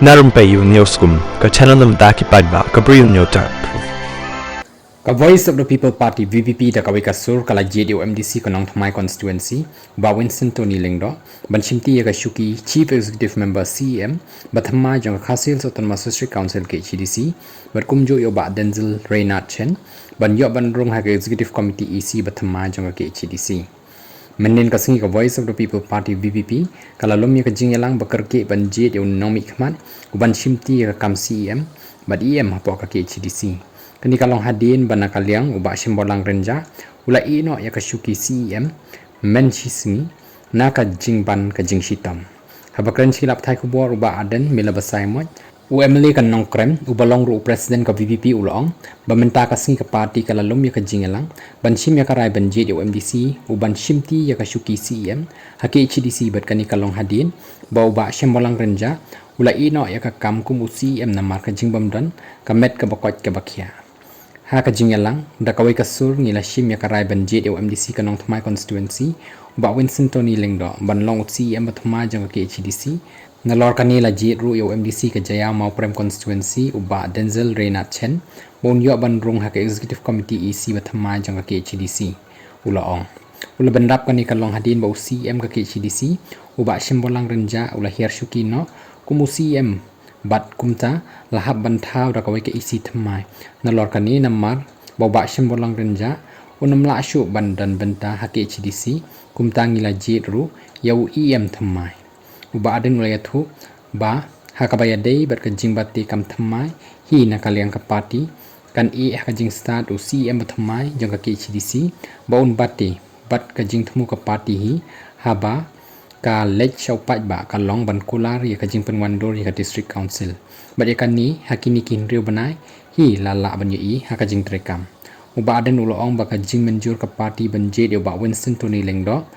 Na Rympei U ka channel nabynta ki paidbah ka Bri U Hynñiewtrep. Ka Voice of the People Party VPP da kawi kasur kala jied MDC kanong Thmai constituency Bah Winston Tony lengdo ban shimti ka shuki Chief Executive Member CEM bathma jong Khasi Autonomous District Council ke CDC bat kumjo yo Bah Denzel Reynard Chen ban yo ban rong ha Executive Committee EC bathma jong ke CDC Menin kasingi ka Voice of the People Party VPP kala lomya ka jingelang bakarke ban jied nomi khmat ban shimti ka kam CEM bat EM hapo ka CDC kani kalong hadin bana kaliang Bah Shem bolang renja ula iehnoh iaka shuki CEM men shismi na ka jingban ka jingshitam habakren silap thai kubor Bah Ardent mila basai mot UMLA kan nong krem ubalong ru president ka VPP ulong bamenta ka singi ka party kala lomya ka jingelang ban shim ya karai ban jied MDC uban shimti ya ka shuki CEM hake CDC bat kani kalong hadin Bah Shem bolang renja ula iehnoh iaka kam kum CEM na mar ka jingbam dan ka met ka bakot ka bakhya ha ka jingelang da kawai kasur ngila shim ya karai ban jied MDC kanong Thmai constituency Bah Winston Tony lengdo ban long CEM bathma jang ka CDC na lor kanila jied ru MDC ka jaya mau prem constituency Bah Denzel Reynard Chen bon yo ban rung ha ka executive committee EC bathma jang ka CDC ula bandap kani kalong hadin ba CEM ka CDC Bah Shem bolang renja ula hier shuki no kumu CEM bat kumta lahab bantau da kawai ke isi Thmai na lor kani namar Bah Shem bolang renja unam la shu bandan benta hake CDC kumta ngila jied ru yau EM Thmai Bah Ardent ulaya thu ba hakabaya dei bat ka jingbati kam Thmai hi na kaliang ka party kan ka jing start u CEM Thmai jang ka CDC ba un bati bat ka jing thmu ka party hi haba ka lech shau paidbah ka long ban kular ya ka jing penwandor ya ka district council bat ya kan ni hakini kin riu banai hi lala ban yi ha ka jing trekam Bah Ardent ulong ba ka jing menjur ka party ban jied Bah Winston Tony lengdo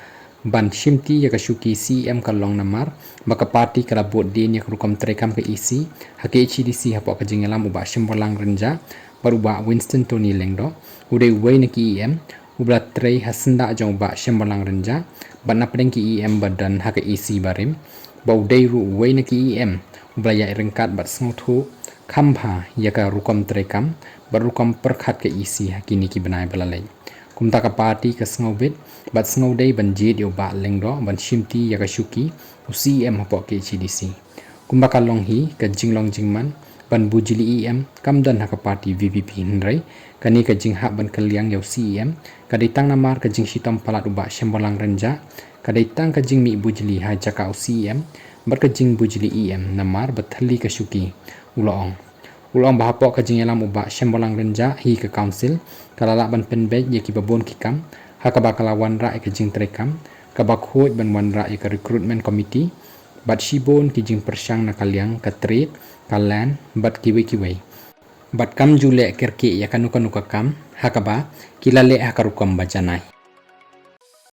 ban shimti ya ka shuki CEM ka long namar ba ka party ka bot din ya ka rukom trekam ka EC ha ka CDC ha po ka jing elam Bah Shem bolang renja baru Bah Winston Tony lengdo udai wei na ki EM ubla trei hasenda jong Bah Shem bolang renja ban na pedeng ki EM badan ha ka EC barim ba udai ru wei na ki EM ubla ya rengkat bat snothu khamha ya ka rukom trekam baru kom perkhat ke EC ha kini ki banai balei kumta ka party ka snobit bat snodei ban jied Bah lengdo ban shimti ya ka shuki CEM ha po ke CDC kumba ka long hi ka jinglong jingman ban bujili EM kamdan ha ka party VPP nrai kani ka jing ha ban kaliang yau CEM ka ditang namar ka jing shitam palat Bah Shem bolang renja ka ditang ka jing mi bujili ha jaka CEM bat ka jing bujili EM namar bathali ka shuki ulong bahapok ka jing elam Bah Shem bolang renja hi ka council kalala ban penbej ye ki babon ki kam ha ka bakalawan ra ka jing trekam ka bakhoj ban wan ra ka recruitment committee bat shibun ki jing persyang na kaliang ka trade ka land bat kiwi bat kam jule kerke ya kanu ka kam ha ka ba kilale ha ka rukam bajanai